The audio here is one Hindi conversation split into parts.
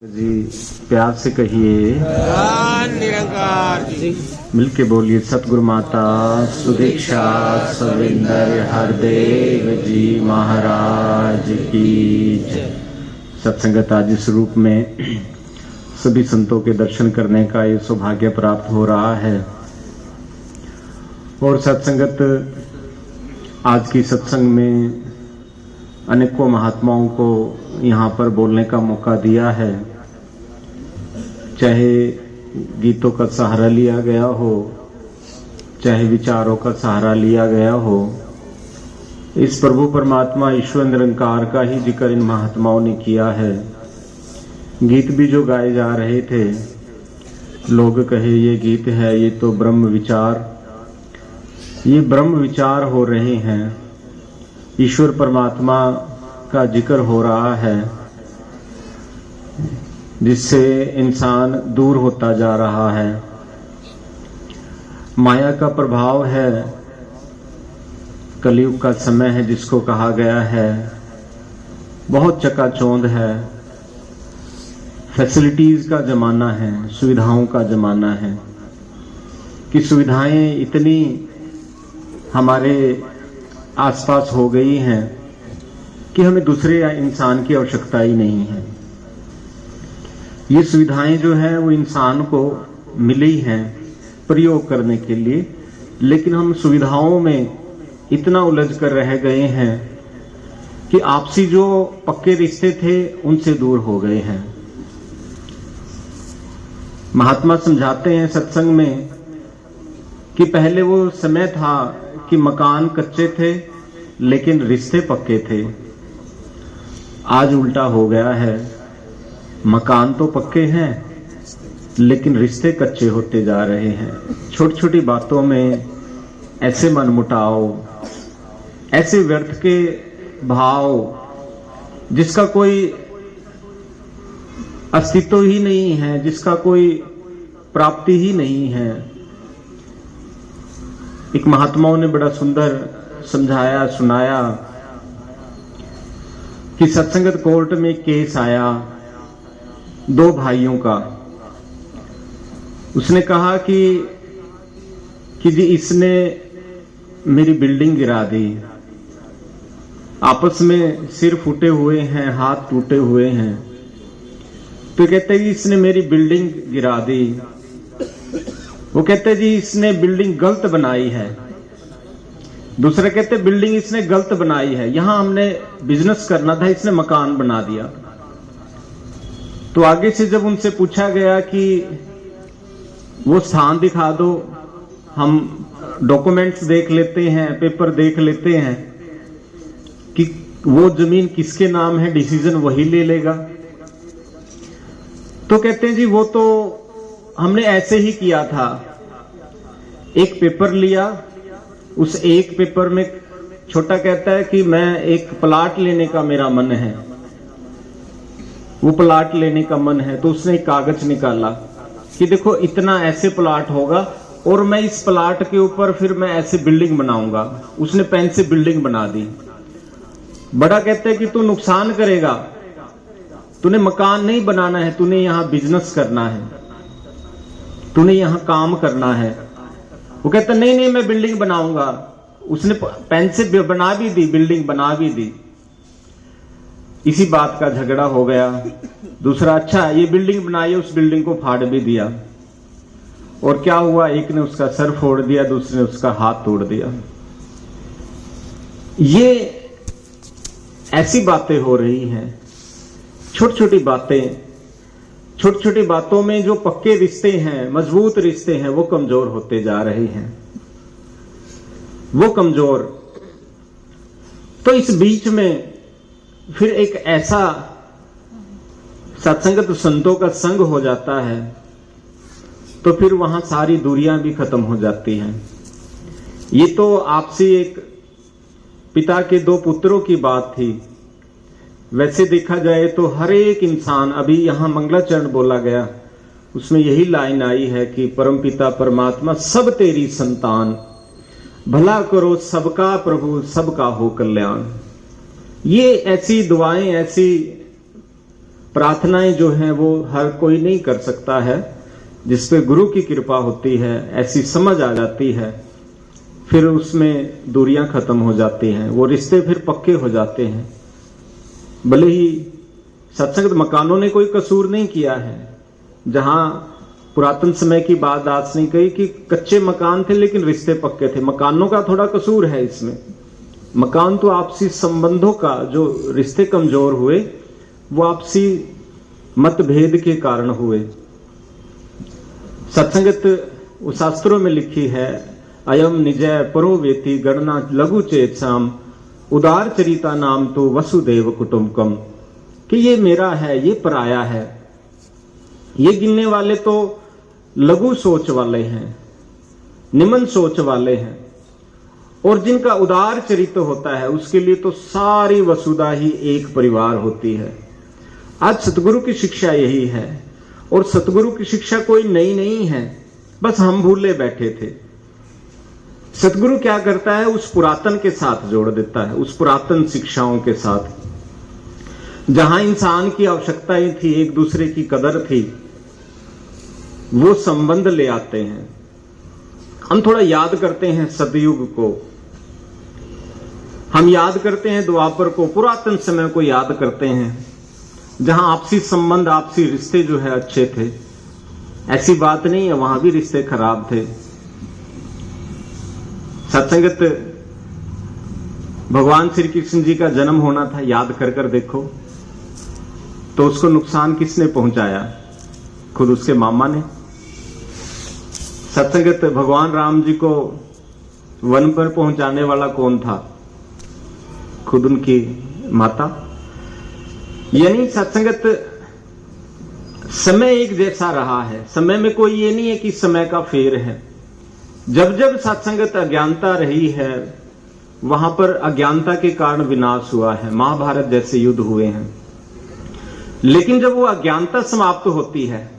जी प्यार से कहिए निरंकार जी। मिलके बोलिए सतगुरु माता सुदीक्षा सविंदर हरदेव जी महाराज की जय। सत्संगत आज इस रूप में सभी संतों के दर्शन करने का ये सौभाग्य प्राप्त हो रहा है और सत्संगत आज की सत्संग में अनेकों महात्माओं को यहाँ पर बोलने का मौका दिया है। चाहे गीतों का सहारा लिया गया हो, चाहे विचारों का सहारा लिया गया हो, इस प्रभु परमात्मा ईश्वर निरंकार का ही जिक्र इन महात्माओं ने किया है। गीत भी जो गाए जा रहे थे, लोग कहे ये गीत है, ये तो ब्रह्म विचार, ये ब्रह्म विचार हो रहे हैं। ईश्वर परमात्मा का जिक्र हो रहा है जिससे इंसान दूर होता जा रहा है। माया का प्रभाव है, कलयुग का समय है जिसको कहा गया है, बहुत चकाचौंध है। फैसिलिटीज का जमाना है, सुविधाओं का जमाना है कि सुविधाएं इतनी हमारे आसपास हो गई हैं कि हमें दूसरे इंसान की आवश्यकता ही नहीं है। ये सुविधाएं जो है वो इंसान को मिली हैं प्रयोग करने के लिए, लेकिन हम सुविधाओं में इतना उलझ कर रह गए हैं कि आपसी जो पक्के रिश्ते थे उनसे दूर हो गए हैं। महात्मा समझाते हैं सत्संग में कि पहले वो समय था कि मकान कच्चे थे लेकिन रिश्ते पक्के थे। आज उल्टा हो गया है, मकान तो पक्के हैं लेकिन रिश्ते कच्चे होते जा रहे हैं। छोटी छोटी बातों में ऐसे मनमुटाव, ऐसे व्यर्थ के भाव जिसका कोई अस्तित्व ही नहीं है, जिसका कोई प्राप्ति ही नहीं है। एक महात्माओं ने बड़ा सुंदर समझाया सुनाया कि सत्संगत कोर्ट में केस आया दो भाइयों का। उसने कहा कि जी इसने मेरी बिल्डिंग गिरा दी, आपस में सिर फूटे हुए हैं, हाथ टूटे हुए हैं। तो कहते जी इसने मेरी बिल्डिंग गिरा दी। वो कहते जी इसने बिल्डिंग गलत बनाई है। दूसरे कहते बिल्डिंग इसने गलत बनाई है, यहां हमने बिजनेस करना था, इसने मकान बना दिया। तो आगे से जब उनसे पूछा गया कि वो स्थान दिखा दो, हम डॉक्यूमेंट्स देख लेते हैं, पेपर देख लेते हैं कि वो जमीन किसके नाम है, डिसीजन वही ले लेगा। तो कहते हैं जी वो तो हमने ऐसे ही किया था, एक पेपर लिया, उस एक पेपर में छोटा कहता है कि मैं एक प्लाट लेने का मेरा मन है, वो प्लाट लेने का मन है। तो उसने एक कागज निकाला कि देखो इतना ऐसे प्लाट होगा और मैं इस प्लाट के ऊपर फिर मैं ऐसे बिल्डिंग बनाऊंगा। उसने पेन से बिल्डिंग बना दी। बड़ा कहता है कि तू नुकसान करेगा, तूने मकान नहीं बनाना है, तूने यहां बिजनेस करना है, तूने यहां काम करना है। वो कहता नहीं नहीं मैं बिल्डिंग बनाऊंगा। उसने पेन से बना भी दी, बिल्डिंग बना भी दी। इसी बात का झगड़ा हो गया। दूसरा अच्छा ये बिल्डिंग बनाई, उस बिल्डिंग को फाड़ भी दिया। और क्या हुआ, एक ने उसका सर फोड़ दिया, दूसरे ने उसका हाथ तोड़ दिया। ये ऐसी बातें हो रही हैं, छोटी छोटी बातें। छोटी छोटी बातों में जो पक्के रिश्ते हैं, मजबूत रिश्ते हैं, वो कमजोर होते जा रहे हैं, वो कमजोर। तो इस बीच में फिर एक ऐसा सत्संगत संतों का संग हो जाता है तो फिर वहां सारी दूरियां भी खत्म हो जाती हैं। ये तो आपसी एक पिता के दो पुत्रों की बात थी। वैसे देखा जाए तो हर एक इंसान, अभी यहां मंगलाचरण बोला गया, उसमें यही लाइन आई है कि परमपिता परमात्मा सब तेरी संतान, भला करो सबका प्रभु, सबका हो कल्याण। ये ऐसी दुआएं, ऐसी प्रार्थनाएं जो हैं वो हर कोई नहीं कर सकता है, जिस पे गुरु की कृपा होती है, ऐसी समझ आ जाती है, फिर उसमें दूरियां खत्म हो जाती हैं, वो रिश्ते फिर पक्के हो जाते हैं। भले ही सत्संग मकानों ने कोई कसूर नहीं किया है। जहां पुरातन समय की बात आज नहीं कही कि कच्चे मकान थे लेकिन रिश्ते पक्के थे, मकानों का थोड़ा कसूर है इसमें। मकान तो आपसी संबंधों का, जो रिश्ते कमजोर हुए वो आपसी मतभेद के कारण हुए। सत्संगत शास्त्रों में लिखी है, अयम निजय परो वेति गणना लघु चेतसाम उदार चरिता नाम तो वसुदेव कुटुंबकम, कि ये मेरा है, ये पराया है। ये गिनने वाले तो लघु सोच वाले हैं, निमन सोच वाले हैं, और जिनका उदार चरित्र होता है उसके लिए तो सारी वसुधा ही एक परिवार होती है। आज सतगुरु की शिक्षा यही है, और सतगुरु की शिक्षा कोई नई नहीं है, बस हम भूले बैठे थे। सतगुरु क्या करता है, उस पुरातन के साथ जोड़ देता है, उस पुरातन शिक्षाओं के साथ। जहां इंसान की आवश्यकताएं थी, एक दूसरे की कदर थी, वो संबंध ले आते हैं। हम थोड़ा याद करते हैं सतयुग को, हम याद करते हैं द्वापर को, पुरातन समय को याद करते हैं, जहां आपसी संबंध, आपसी रिश्ते जो है अच्छे थे। ऐसी बात नहीं है, वहां भी रिश्ते खराब थे। सत्संगत भगवान श्री कृष्ण जी का जन्म होना था, याद कर कर देखो तो उसको नुकसान किसने पहुंचाया? खुद उसके मामा ने। सत्संगत भगवान राम जी को वन पर पहुंचाने वाला कौन था? खुद उनकी माता। यानी सत्संगत समय एक जैसा रहा है, समय में कोई ये नहीं है कि समय का फेर है। जब जब सत्संगत अज्ञानता रही है, वहां पर अज्ञानता के कारण विनाश हुआ है, महाभारत जैसे युद्ध हुए हैं। लेकिन जब वो अज्ञानता समाप्त होती है,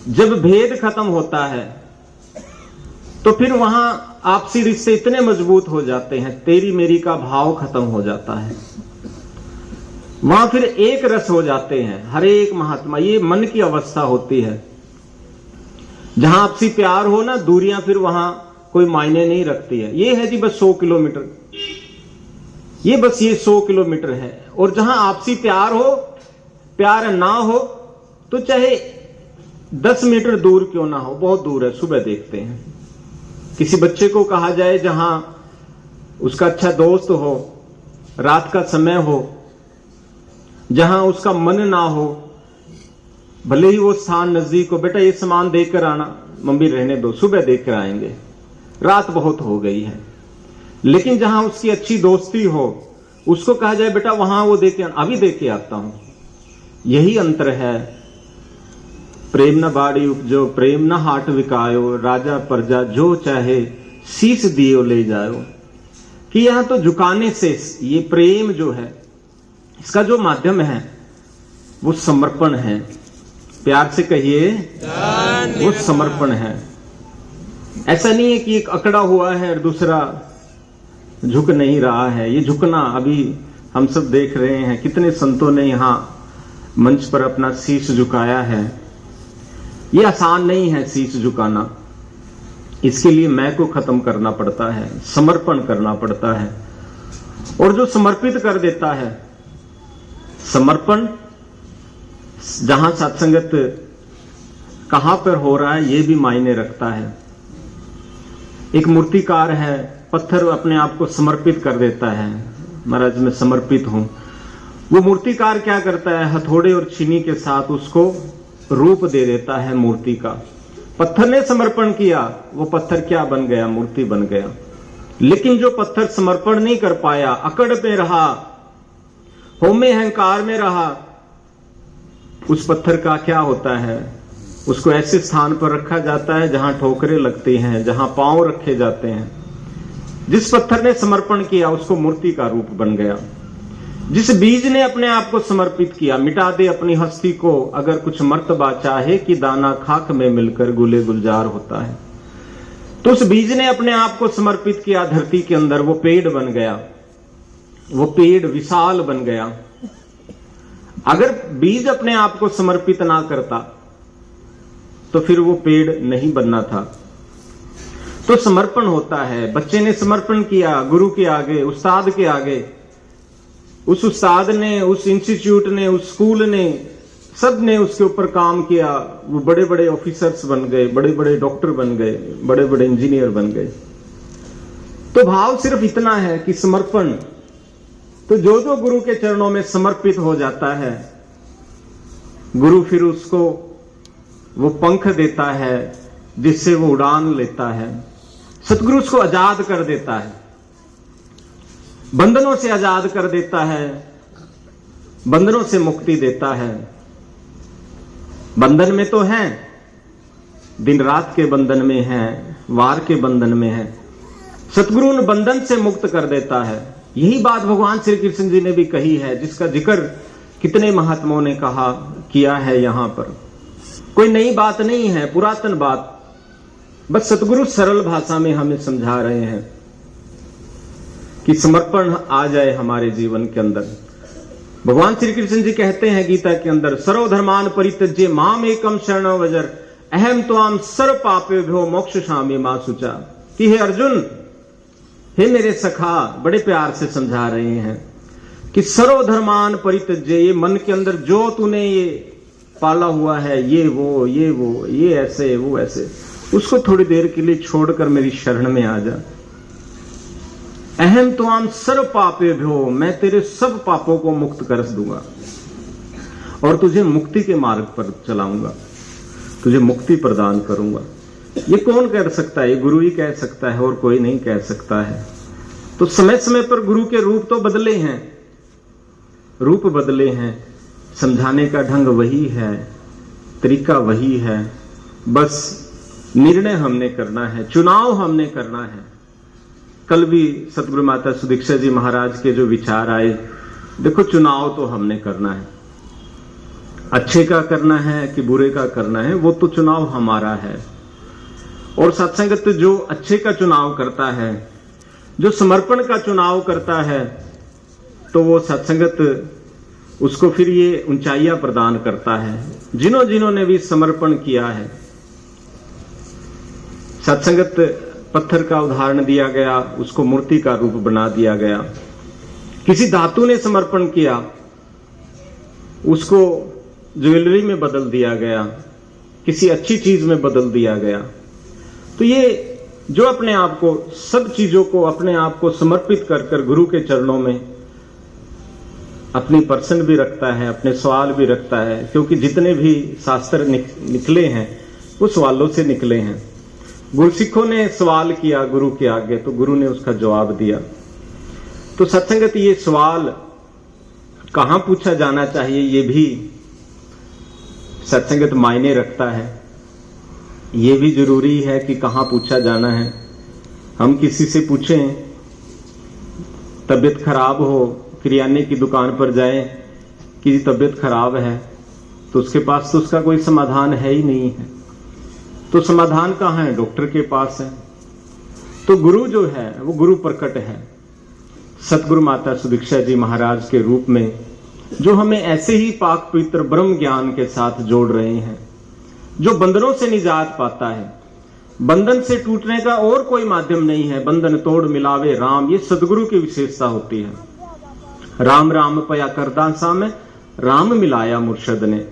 जब भेद खत्म होता है, तो फिर वहां आपसी रिश्ते इतने मजबूत हो जाते हैं, तेरी मेरी का भाव खत्म हो जाता है। वहां फिर एक रस हो जाते हैं, हर एक महात्मा। ये मन की अवस्था होती है। जहां आपसी प्यार हो ना, दूरियां फिर वहां कोई मायने नहीं रखती है। ये है जी बस 100 किलोमीटर, ये बस ये 100 किलोमीटर है। और जहां आपसी प्यार हो, प्यार ना हो, तो चाहे 10 मीटर दूर क्यों ना हो, बहुत दूर है। सुबह देखते हैं किसी बच्चे को कहा जाए जहां उसका अच्छा दोस्त हो, रात का समय हो, जहां उसका मन ना हो, भले ही वो स्थान नजदीक हो, बेटा ये सामान देकर आना, मम्मी रहने दो, सुबह देकर आएंगे, रात बहुत हो गई है। लेकिन जहां उसकी अच्छी दोस्ती हो, उसको कहा जाए बेटा वहां वो देके आना, अभी देके आता हूं। यही अंतर है। प्रेम न बाड़ी उपजो, प्रेम न हाट विकायो, राजा प्रजा जो चाहे शीश दियो ले जाओ। कि यहां तो झुकाने से, ये प्रेम जो है इसका जो माध्यम है वो समर्पण है। प्यार से कहिए, वो समर्पण है। ऐसा नहीं है कि एक अकड़ा हुआ है और दूसरा झुक नहीं रहा है। ये झुकना अभी हम सब देख रहे हैं, कितने संतों ने यहां मंच पर अपना शीश झुकाया है। ये आसान नहीं है शीश झुकाना, इसके लिए मैं को खत्म करना पड़ता है, समर्पण करना पड़ता है। और जो समर्पित कर देता है, समर्पण जहां सत्संगत कहां पर हो रहा है ये भी मायने रखता है। एक मूर्तिकार है, पत्थर अपने आप को समर्पित कर देता है, महाराज मैं समर्पित हूं। वो मूर्तिकार क्या करता है, हथौड़े और छीनी के साथ उसको रूप दे देता है मूर्ति का। पत्थर ने समर्पण किया, वो पत्थर क्या बन गया, मूर्ति बन गया। लेकिन जो पत्थर समर्पण नहीं कर पाया, अकड़ पे रहा, होमे अहंकार में रहा, उस पत्थर का क्या होता है, उसको ऐसे स्थान पर रखा जाता है जहां ठोकरें लगती हैं, जहां पांव रखे जाते हैं। जिस पत्थर ने समर्पण किया उसको मूर्ति का रूप बन गया। जिस बीज ने अपने आप को समर्पित किया, मिटा दे अपनी हस्ती को अगर कुछ मर्तबा चाहे, कि दाना खाक में मिलकर गुले गुलजार होता है। तो उस बीज ने अपने आप को समर्पित किया धरती के अंदर, वो पेड़ बन गया, वो पेड़ विशाल बन गया। अगर बीज अपने आप को समर्पित ना करता तो फिर वो पेड़ नहीं बनना था। तो समर्पण होता है। बच्चे ने समर्पण किया गुरु के आगे, उस्ताद के आगे। उस उस्ताद ने, उस इंस्टीट्यूट ने, उस स्कूल ने, सब ने उसके ऊपर काम किया। वो बड़े बड़े ऑफिसर्स बन गए, बड़े बड़े डॉक्टर बन गए, बड़े बड़े इंजीनियर बन गए। तो भाव सिर्फ इतना है कि समर्पण। तो जो जो गुरु के चरणों में समर्पित हो जाता है, गुरु फिर उसको वो पंख देता है जिससे वो उड़ान लेता है। सतगुरु उसको आजाद कर देता है, बंधनों से आजाद कर देता है, बंधनों से मुक्ति देता है। बंधन में तो हैं, दिन रात के बंधन में हैं, वार के बंधन में हैं। सतगुरु उन बंधन से मुक्त कर देता है। यही बात भगवान श्री कृष्ण जी ने भी कही है, जिसका जिक्र कितने महात्माओं ने कहा किया है। यहां पर कोई नई बात नहीं है, पुरातन बात। बस सतगुरु सरल भाषा में हमें समझा रहे हैं कि समर्पण आ जाए हमारे जीवन के अंदर। भगवान श्री कृष्ण जी कहते हैं गीता के अंदर, सर्वधर्मान परित्यज्य माम एकम शरणं व्रज अहम त्वाम सर्व पापेभ्यो मोक्षयामि मा शुचा। कि हे अर्जुन, हे मेरे सखा, बड़े प्यार से समझा रहे हैं कि सर्वधर्मान परित्यज्य, ये मन के अंदर जो तूने ये पाला हुआ है, ये वो, ये ऐसे, वो ऐसे, उसको थोड़ी देर के लिए छोड़कर मेरी शरण में आ जा। अहम त्वाम सर्व पापेभ्यो, मैं तेरे सब पापों को मुक्त कर दूंगा और तुझे मुक्ति के मार्ग पर चलाऊंगा, तुझे मुक्ति प्रदान करूंगा। ये कौन कह सकता है? ये गुरु ही कह सकता है और कोई नहीं कह सकता है। तो समय समय पर गुरु के रूप तो बदले हैं, रूप बदले हैं, समझाने का ढंग वही है, तरीका वही है। बस निर्णय हमने करना है, चुनाव हमने करना है। कल भी सतगुरु माता सुदीक्षा जी महाराज के जो विचार आए, देखो चुनाव तो हमने करना है, अच्छे का करना है कि बुरे का करना है, वो तो चुनाव हमारा है। और सत्संगत जो अच्छे का चुनाव करता है, जो समर्पण का चुनाव करता है, तो वो सत्संगत उसको फिर ये ऊंचाइयां प्रदान करता है। जिन्होंने भी समर्पण किया है, सत्संगत पत्थर का उदाहरण दिया गया, उसको मूर्ति का रूप बना दिया गया। किसी धातु ने समर्पण किया, उसको ज्वेलरी में बदल दिया गया, किसी अच्छी चीज में बदल दिया गया। तो ये जो अपने आप को, सब चीजों को अपने आप को समर्पित कर गुरु के चरणों में अपनी पर्सन भी रखता है, अपने सवाल भी रखता है, क्योंकि जितने भी शास्त्र निकले हैं वो सवालों से निकले हैं। गुरसिखों ने सवाल किया गुरु के आगे, तो गुरु ने उसका जवाब दिया। तो सत्संगत ये सवाल कहां पूछा जाना चाहिए, ये भी सत्संगत मायने रखता है। ये भी जरूरी है कि कहां पूछा जाना है। हम किसी से पूछें, तबीयत खराब हो, किराने की दुकान पर जाएं कि तबीयत खराब है, तो उसके पास तो उसका कोई समाधान है ही नहीं है। तो समाधान कहाँ है? डॉक्टर के पास है। तो गुरु जो है वो गुरु प्रकट है, सतगुरु माता सुदीक्षा जी महाराज के रूप में, जो हमें ऐसे ही पाक पवित्र ब्रह्म ज्ञान के साथ जोड़ रहे हैं, जो बंधनों से निजात पाता है। बंधन से टूटने का और कोई माध्यम नहीं है। बंधन तोड़ मिलावे राम, ये सदगुरु की विशेषता होती है। राम राम पया करदासा में राम मिलाया मुर्शद ने।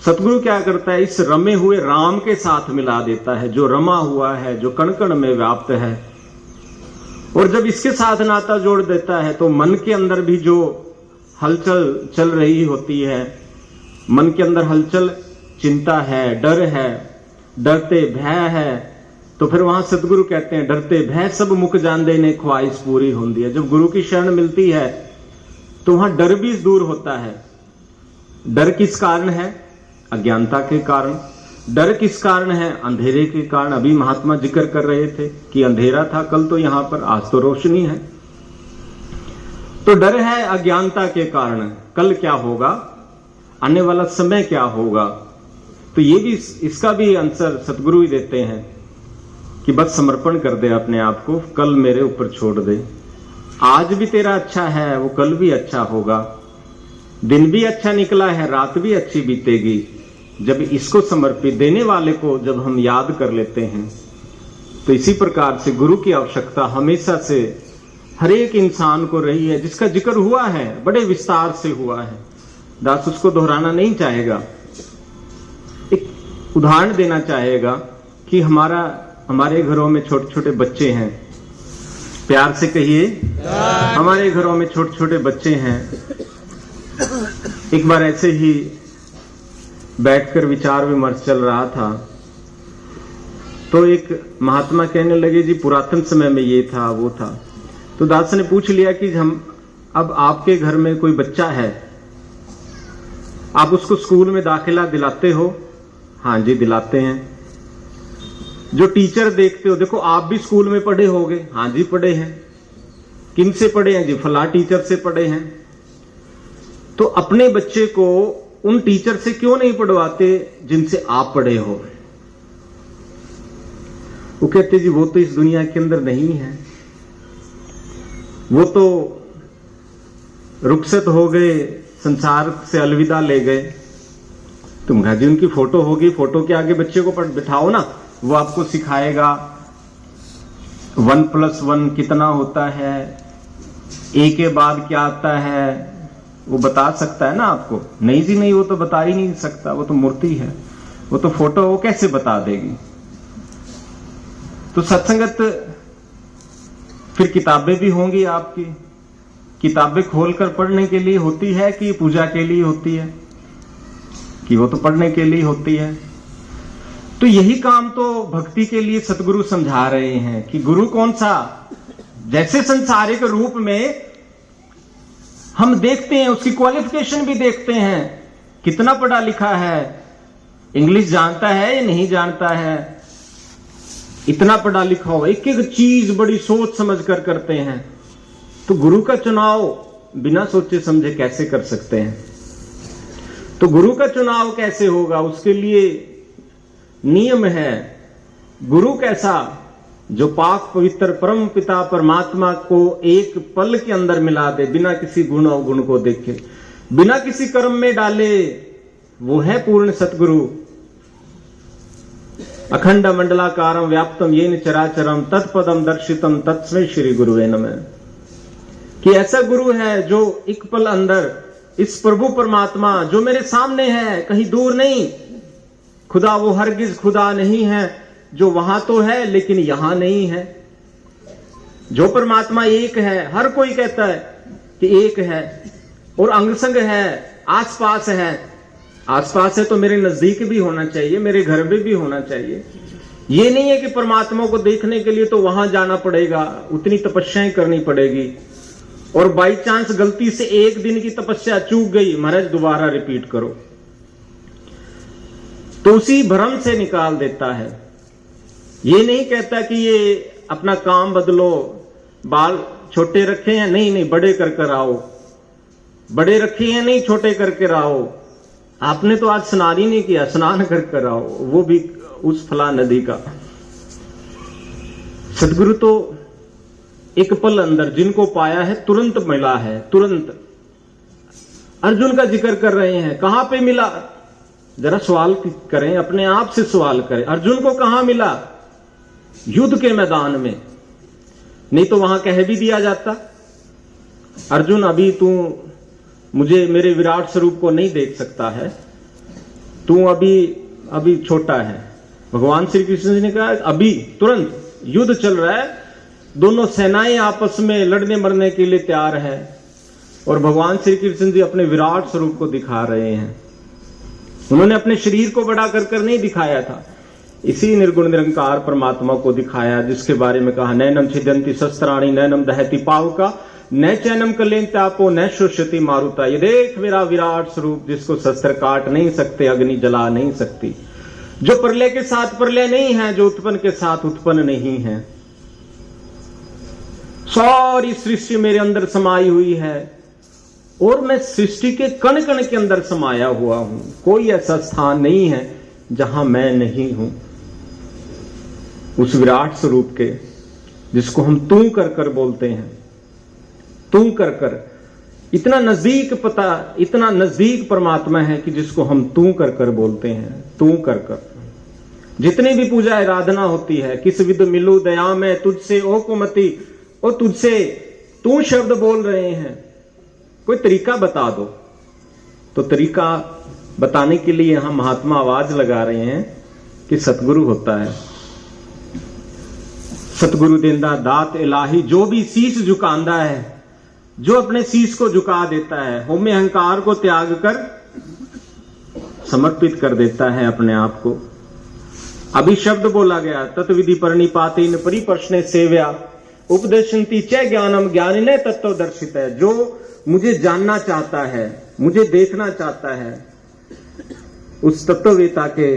सतगुरु क्या करता है? इस रमे हुए राम के साथ मिला देता है, जो रमा हुआ है, जो कण कण में व्याप्त है। और जब इसके साथ नाता जोड़ देता है, तो मन के अंदर भी जो हलचल चल रही होती है, मन के अंदर हलचल, चिंता है, डर है, डरते भय है, तो फिर वहां सतगुरु कहते हैं डरते भय सब मुक जांदे ने ख्वाहिश पूरी होती है। जब गुरु की शरण मिलती है तो वहां डर भी दूर होता है। डर किस कारण है? अज्ञानता के कारण। डर किस कारण है? अंधेरे के कारण। अभी महात्मा जिक्र कर रहे थे कि अंधेरा था कल, तो यहां पर आज तो रोशनी है। तो डर है अज्ञानता के कारण, कल क्या होगा, आने वाला समय क्या होगा। तो ये भी, इसका भी आंसर सतगुरु ही देते हैं कि बस समर्पण कर दे अपने आप को, कल मेरे ऊपर छोड़ दे। आज भी तेरा अच्छा है, वो कल भी अच्छा होगा। दिन भी अच्छा निकला है, रात भी अच्छी बीतेगी जब इसको समर्पित देने वाले को जब हम याद कर लेते हैं। तो इसी प्रकार से गुरु की आवश्यकता हमेशा से हर एक इंसान को रही है, जिसका जिक्र हुआ है, बड़े विस्तार से हुआ है। दास उसको दोहराना नहीं चाहेगा। एक उदाहरण देना चाहेगा कि हमारे घरों में छोटे छोटे बच्चे हैं। प्यार से कहिए, हमारे घरों में छोटे छोटे बच्चे हैं। एक बार ऐसे ही बैठकर विचार विमर्श चल रहा था, तो एक महात्मा कहने लगे, जी पुरातन समय में ये था वो था। तो दास ने पूछ लिया कि हम अब आपके घर में कोई बच्चा है, आप उसको स्कूल में दाखिला दिलाते हो? हाँ जी दिलाते हैं। जो टीचर देखते हो, देखो आप भी स्कूल में पढ़े होगे? हाँ जी पढ़े हैं। किन से पढ़े हैं? जी फला टीचर से पढ़े हैं। तो अपने बच्चे को उन टीचर से क्यों नहीं पढ़वाते जिनसे आप पढ़े हो? वो कहते जी वो तो इस दुनिया के अंदर नहीं है, वो तो रुखसत हो गए, संसार से अलविदा ले गए। तुम कहा जी उनकी फोटो होगी, फोटो के आगे बच्चे को बिठाओ ना, वो आपको सिखाएगा 1+1 कितना होता है, ए के बाद क्या आता है, वो बता सकता है ना आपको? नहीं जी नहीं, वो तो बता ही नहीं सकता, वो तो मूर्ति है, वो तो फोटो, वो कैसे बता देगी? तो सत्संगत फिर किताबें भी होंगी आपकी। किताबें खोलकर पढ़ने के लिए होती है कि पूजा के लिए होती है? कि वो तो पढ़ने के लिए होती है। तो यही काम तो भक्ति के लिए सतगुरु समझा रहे हैं कि गुरु कौन सा, जैसे संसारिक रूप में हम देखते हैं, उसकी क्वालिफिकेशन भी देखते हैं, कितना पढ़ा लिखा है, इंग्लिश जानता है या नहीं जानता है, इतना पढ़ा लिखा हो, एक एक चीज बड़ी सोच समझ कर करते हैं। तो गुरु का चुनाव बिना सोचे समझे कैसे कर सकते हैं? तो गुरु का चुनाव कैसे होगा? उसके लिए नियम है। गुरु कैसा? जो पाक पवित्र परम पिता परमात्मा को एक पल के अंदर मिला दे, बिना किसी गुण अवगुण को देखे, बिना किसी कर्म में डाले, वो है पूर्ण सतगुरु। अखंड मंडलाकारम व्याप्तम येन चराचरम तत्पदम दर्शितम तत्स्मै श्री गुरुवे नमः। कि ऐसा गुरु है जो एक पल अंदर इस प्रभु परमात्मा जो मेरे सामने है, कहीं दूर नहीं, खुदा वो हरगिज खुदा नहीं है, जो वहां तो है लेकिन यहां नहीं है। जो परमात्मा एक है, हर कोई कहता है कि एक है, और अंगसंग है, आसपास है। आसपास है तो मेरे नजदीक भी होना चाहिए, मेरे घर में भी होना चाहिए। ये नहीं है कि परमात्मा को देखने के लिए तो वहां जाना पड़ेगा, उतनी तपस्याएं करनी पड़ेगी, और बाई चांस गलती से एक दिन की तपस्या चूक गई, महाराज दोबारा रिपीट करो, तो उसी भ्रम से निकाल देता है। ये नहीं कहता कि ये अपना काम बदलो, बाल छोटे रखे हैं, नहीं बड़े कर कर आओ, बड़े रखे हैं, नहीं छोटे करके आओ। आपने तो आज स्नान ही नहीं किया, स्नान कर कर आओ, वो भी उस फला नदी का। सदगुरु तो एक पल अंदर जिनको पाया है तुरंत मिला है, तुरंत। अर्जुन का जिक्र कर रहे हैं, कहां पे मिला? जरा सवाल करें, अपने आप से सवाल करें, अर्जुन को कहां मिला? युद्ध के मैदान में। नहीं तो वहां कह भी दिया जाता, अर्जुन अभी तू मुझे मेरे विराट स्वरूप को नहीं देख सकता है, तू अभी छोटा है। भगवान श्री कृष्ण जी ने कहा अभी तुरंत युद्ध चल रहा है, दोनों सेनाएं आपस में लड़ने मरने के लिए तैयार है, और भगवान श्री कृष्ण जी अपने विराट स्वरूप को दिखा रहे हैं। उन्होंने अपने शरीर को बड़ा कर नहीं दिखाया था, इसी निर्गुण निरंकार परमात्मा को दिखाया, जिसके बारे में कहा नैनम छिदंती शस्त्राणी नैनम दहती पावका न चैनम कलेंतापो न शोषति मारुता। ये देख मेरा विराट स्वरूप, जिसको शस्त्र काट नहीं सकते, अग्नि जला नहीं सकती, जो प्रलय के साथ प्रलय नहीं है, जो उत्पन्न के साथ उत्पन्न नहीं है। सारी सृष्टि मेरे अंदर समाई हुई है, और मैं सृष्टि के कण कण के अंदर समाया हुआ हूं। कोई ऐसा स्थान नहीं है जहां मैं नहीं हूं। उस विराट स्वरूप के, जिसको हम तू कर कर बोलते हैं, तू कर कर, इतना नजदीक परमात्मा है कि जिसको हम तू कर कर बोलते हैं, तू कर कर। जितनी भी पूजा आराधना होती है, किस विद मिलू दया में तुझसे ओ कुमति, ओ तुझसे तू शब्द बोल रहे हैं, कोई तरीका बता दो। तो तरीका बताने के लिए हम महात्मा आवाज लगा रहे हैं कि सतगुरु होता है। सतगुरु देंदा दात इलाही, जो भी शीश झुकांदा है, जो अपने शीश को झुका देता है, होमे अहंकार को त्याग कर समर्पित कर देता है अपने आप को। अभी शब्द बोला गया, तत्विधि परिनिपातेन परिप्रश्ने सेव्या उपदेशंति च ज्ञानम ज्ञानिने तत्वदर्शित है। जो मुझे जानना चाहता है, मुझे देखना चाहता है, उस तत्ववेता के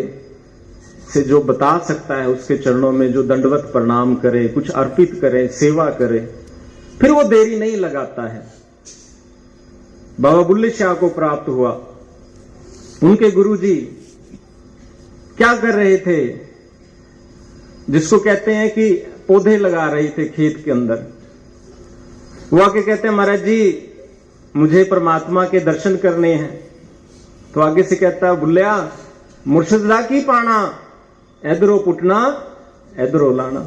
से जो बता सकता है, उसके चरणों में जो दंडवत प्रणाम करे, कुछ अर्पित करे, सेवा करे, फिर वो देरी नहीं लगाता है। बाबा बुल्ले शाह को प्राप्त हुआ, उनके गुरुजी क्या कर रहे थे, जिसको कहते हैं कि पौधे लगा रहे थे खेत के अंदर। वो आके कहते हैं महाराज जी मुझे परमात्मा के दर्शन करने हैं। तो आगे से कहता है बुल्लिया मुर्शदा की पाना, इधरो पुटना इधरो लाना,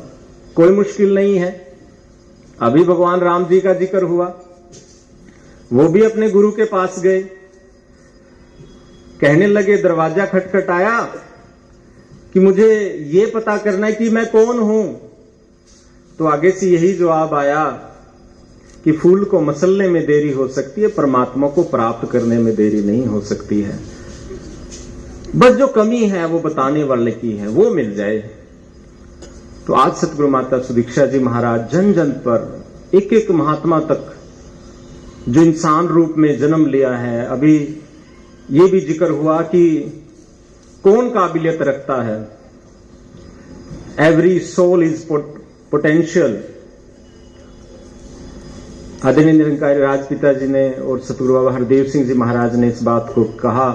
कोई मुश्किल नहीं है। अभी भगवान राम जी का जिक्र हुआ, वो भी अपने गुरु के पास गए, कहने लगे, दरवाजा खटखटाया कि मुझे ये पता करना है कि मैं कौन हूं। तो आगे से यही जवाब आया कि फूल को मसलने में देरी हो सकती है, परमात्मा को प्राप्त करने में देरी नहीं हो सकती है। बस जो कमी है वो बताने वाले की है, वो मिल जाए। तो आज सतगुरु माता सुदीक्षा जी महाराज जन जन पर, एक एक महात्मा तक जो इंसान रूप में जन्म लिया है। अभी ये भी जिक्र हुआ कि कौन काबिलियत रखता है। Every soul is potential. आदरणीय निरंकारी राजपिता जी ने और सतगुरु बाबा हरदेव सिंह जी महाराज ने इस बात को कहा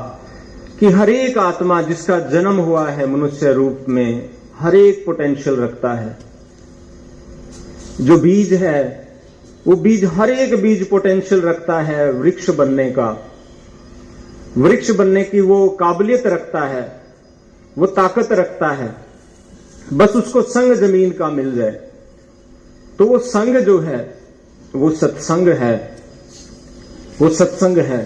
कि हर एक आत्मा जिसका जन्म हुआ है मनुष्य रूप में, हर एक पोटेंशियल रखता है। जो बीज है वो बीज, हर एक बीज पोटेंशियल रखता है वृक्ष बनने का, वृक्ष बनने की वो काबिलियत रखता है, वो ताकत रखता है। बस उसको संग जमीन का मिल जाए। तो वो संग जो है वो सत्संग है, वो सत्संग है।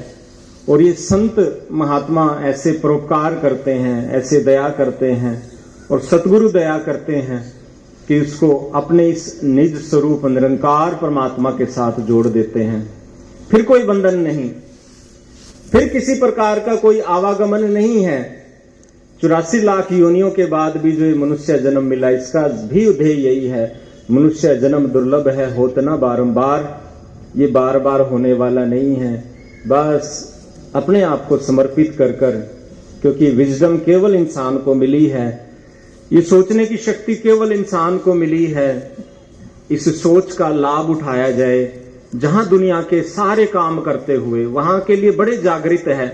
और ये संत महात्मा ऐसे परोपकार करते हैं, ऐसे दया करते हैं और सतगुरु दया करते हैं कि उसको अपने इस निज स्वरूप निरंकार परमात्मा के साथ जोड़ देते हैं। फिर कोई बंधन नहीं, फिर किसी प्रकार का कोई आवागमन नहीं है। 84 लाख योनियों के बाद भी जो मनुष्य जन्म मिला, इसका भी ध्येय यही है, मनुष्य जन्म दुर्लभ है, होता ना बारंबार, ये बार बार होने वाला नहीं है। बस अपने आप को समर्पित कर कर, क्योंकि विजडम केवल इंसान को मिली है, ये सोचने की शक्ति केवल इंसान को मिली है। इस सोच का लाभ उठाया जाए। जहां दुनिया के सारे काम करते हुए वहां के लिए बड़े जागृत है,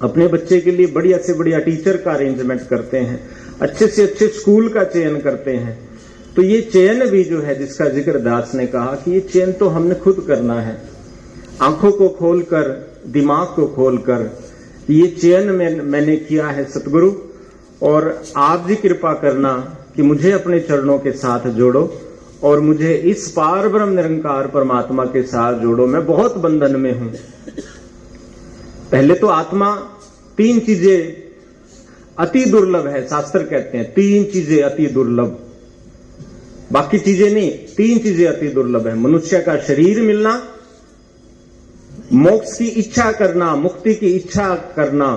अपने बच्चे के लिए बढ़िया से बढ़िया टीचर का अरेंजमेंट करते हैं, अच्छे से अच्छे स्कूल का चयन करते हैं। तो ये चयन भी जो है, जिसका जिक्र दास ने कहा कि ये चयन तो हमने खुद करना है। आंखों को खोलकर, दिमाग को खोलकर ये चयन मैंने किया है सतगुरु, और आप जी कृपा करना कि मुझे अपने चरणों के साथ जोड़ो और मुझे इस पार ब्रह्म निरंकार परमात्मा के साथ जोड़ो। मैं बहुत बंधन में हूं। पहले तो आत्मा, 3 चीजें अति दुर्लभ है, शास्त्र कहते हैं 3 चीजें अति दुर्लभ, बाकी चीजें नहीं, 3 चीजें अति दुर्लभ है। मनुष्य का शरीर मिलना, मोक्ष की इच्छा करना, मुक्ति की इच्छा करना,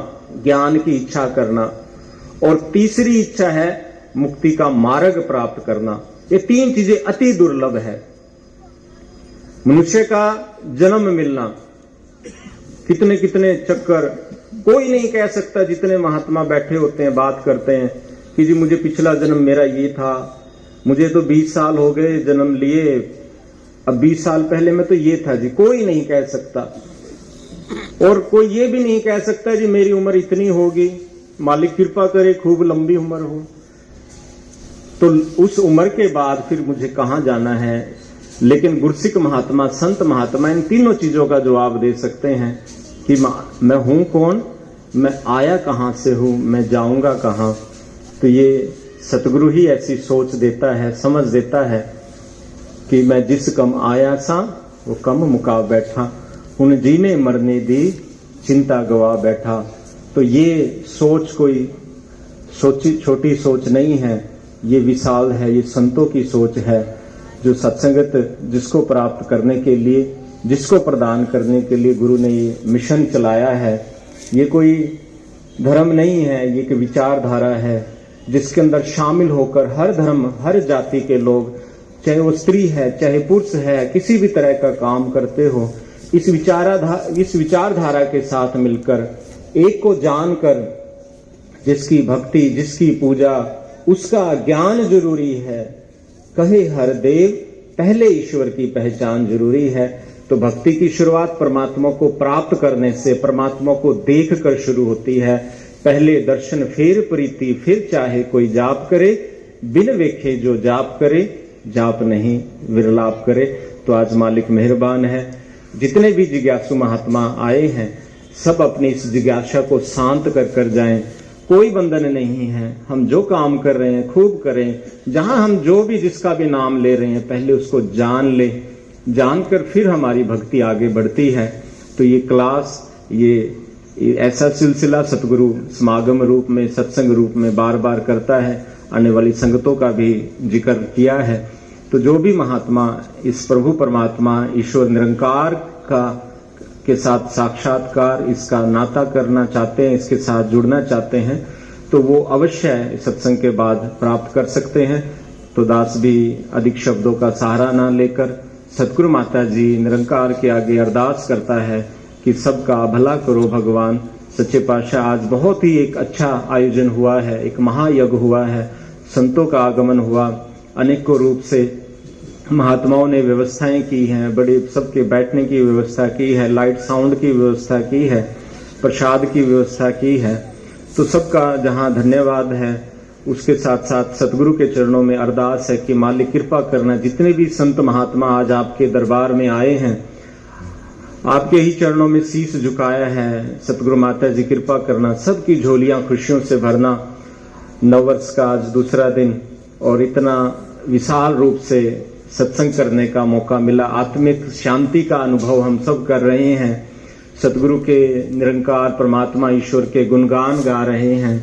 ज्ञान की इच्छा करना, और तीसरी इच्छा है मुक्ति का मार्ग प्राप्त करना। ये 3 चीजें अति दुर्लभ है। मनुष्य का जन्म मिलना, कितने कितने चक्कर, कोई नहीं कह सकता। जितने महात्मा बैठे होते हैं बात करते हैं कि जी मुझे पिछला जन्म मेरा ये था, मुझे तो 20 साल हो गए जन्म लिए, अब 20 साल पहले में तो ये था जी, कोई नहीं कह सकता। और कोई ये भी नहीं कह सकता जी मेरी उम्र इतनी होगी, मालिक कृपा करे खूब लंबी उम्र हो। तो उस उम्र के बाद फिर मुझे कहां जाना है, लेकिन गुरसिक महात्मा, संत महात्मा इन तीनों चीजों का जवाब दे सकते हैं कि मैं हूं कौन, मैं आया कहां से हूं, मैं जाऊंगा कहां। तो ये सतगुरु ही ऐसी सोच देता है, समझ देता है कि मैं जिस कम आया सा वो कम मुका बैठा, उन जीने मरने दी चिंता गवा बैठा। तो ये सोच कोई छोटी सोच नहीं है, ये विशाल है, ये संतों की सोच है, जो सत्संगत जिसको प्राप्त करने के लिए, जिसको प्रदान करने के लिए गुरु ने ये मिशन चलाया है। ये कोई धर्म नहीं है, ये एक विचारधारा है जिसके अंदर शामिल होकर हर धर्म, हर जाति के लोग, चाहे वो स्त्री है चाहे पुरुष है, किसी भी तरह का काम करते हो, इस विचारधारा के साथ मिलकर, एक को जानकर, जिसकी भक्ति, जिसकी पूजा, उसका ज्ञान जरूरी है। कहे हर देव पहले ईश्वर की पहचान जरूरी है। तो भक्ति की शुरुआत परमात्मा को प्राप्त करने से, परमात्मा को देख कर शुरू होती है। पहले दर्शन फिर प्रीति, फिर चाहे कोई जाप करे, बिन वेखे जो जाप करे, जाप नहीं विरलाप करे। तो आज मालिक मेहरबान है, जितने भी जिज्ञासु महात्मा आए हैं सब अपनी इस जिज्ञासा को शांत कर जाएं। कोई बंधन नहीं है, हम जो काम कर रहे हैं खूब करें। जहां हम जो भी जिसका भी नाम ले रहे हैं पहले उसको जान ले, जानकर फिर हमारी भक्ति आगे बढ़ती है। तो ये क्लास, ये ऐसा सिलसिला सतगुरु समागम रूप में, सत्संग रूप में बार बार करता है। आने वाली संगतों का भी जिक्र किया है। तो जो भी महात्मा इस प्रभु परमात्मा ईश्वर निरंकार के साथ साक्षात्कार, इसका नाता करना चाहते हैं, इसके साथ जुड़ना चाहते हैं, तो वो अवश्य सत्संग के बाद प्राप्त कर सकते हैं। तो दास भी अधिक शब्दों का सहारा ना लेकर सतगुरु माता जी निरंकार के आगे अरदास करता है कि सबका भला करो भगवान। सच्चे पातशाह, आज बहुत ही एक अच्छा आयोजन हुआ है, एक महायज्ञ हुआ है, संतों का आगमन हुआ, अनेकों रूप से महात्माओं ने व्यवस्थाएं की हैं, बड़े सबके बैठने की व्यवस्था की है, लाइट साउंड की व्यवस्था की है, प्रसाद की व्यवस्था की है। तो सबका जहां धन्यवाद है, उसके साथ साथ सतगुरु के चरणों में अरदास है कि मालिक कृपा करना, जितने भी संत महात्मा आज आपके दरबार में आए हैं, आपके ही चरणों में शीश झुकाया है। सतगुरु माता जी कृपा करना, सबकी झोलियां खुशियों से भरना। नववर्ष का आज दूसरा दिन और इतना विशाल रूप से सत्संग करने का मौका मिला, आत्मिक शांति का अनुभव हम सब कर रहे हैं, सतगुरु के निरंकार परमात्मा ईश्वर के गुणगान गा रहे हैं।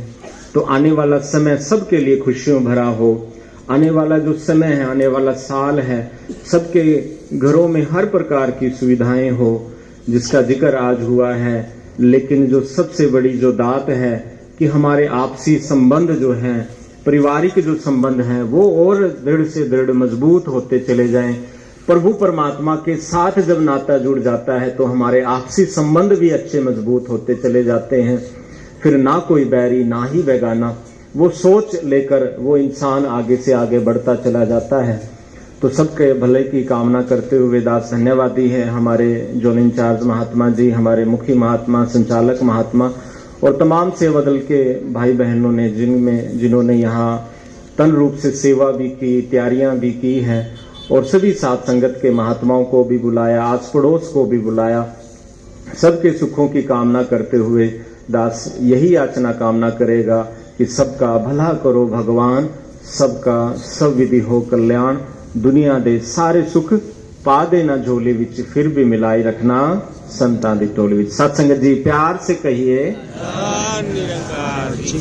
तो आने वाला समय सबके लिए खुशियों भरा हो। आने वाला जो समय है, आने वाला साल है, सबके घरों में हर प्रकार की सुविधाएं हो, जिसका जिक्र आज हुआ है। लेकिन जो सबसे बड़ी जो दात है कि हमारे आपसी संबंध जो हैं, पारिवारिक जो संबंध हैं, वो और दृढ़ से दृढ़ मजबूत होते चले जाएं। प्रभु परमात्मा के साथ जब नाता जुड़ जाता है तो हमारे आपसी संबंध भी अच्छे मजबूत होते चले जाते हैं। फिर ना कोई बैरी ना ही बेगाना, वो सोच लेकर वो इंसान आगे से आगे बढ़ता चला जाता है। तो सबके भले की कामना करते हुए दास धन्यवादी है हमारे जोन इंचार्ज महात्मा जी, हमारे मुखी महात्मा, संचालक महात्मा और तमाम सेवा दल के भाई बहनों ने जिन्होंने यहाँ तन रूप से सेवा भी की, तैयारियां भी की हैं, और सभी साथ संगत के महात्माओं को भी बुलाया, आस पड़ोस को भी बुलाया। सबके सुखों की कामना करते हुए दास यही याचना कामना करेगा कि सबका भला करो भगवान, सबका सब विधि हो कल्याण, दुनिया दे सारे सुख पा देना झोली विच, फिर भी मिलाई रखना संतां दी टोली विच। सत्संगत जी प्यार से कहिए निरंकार जी।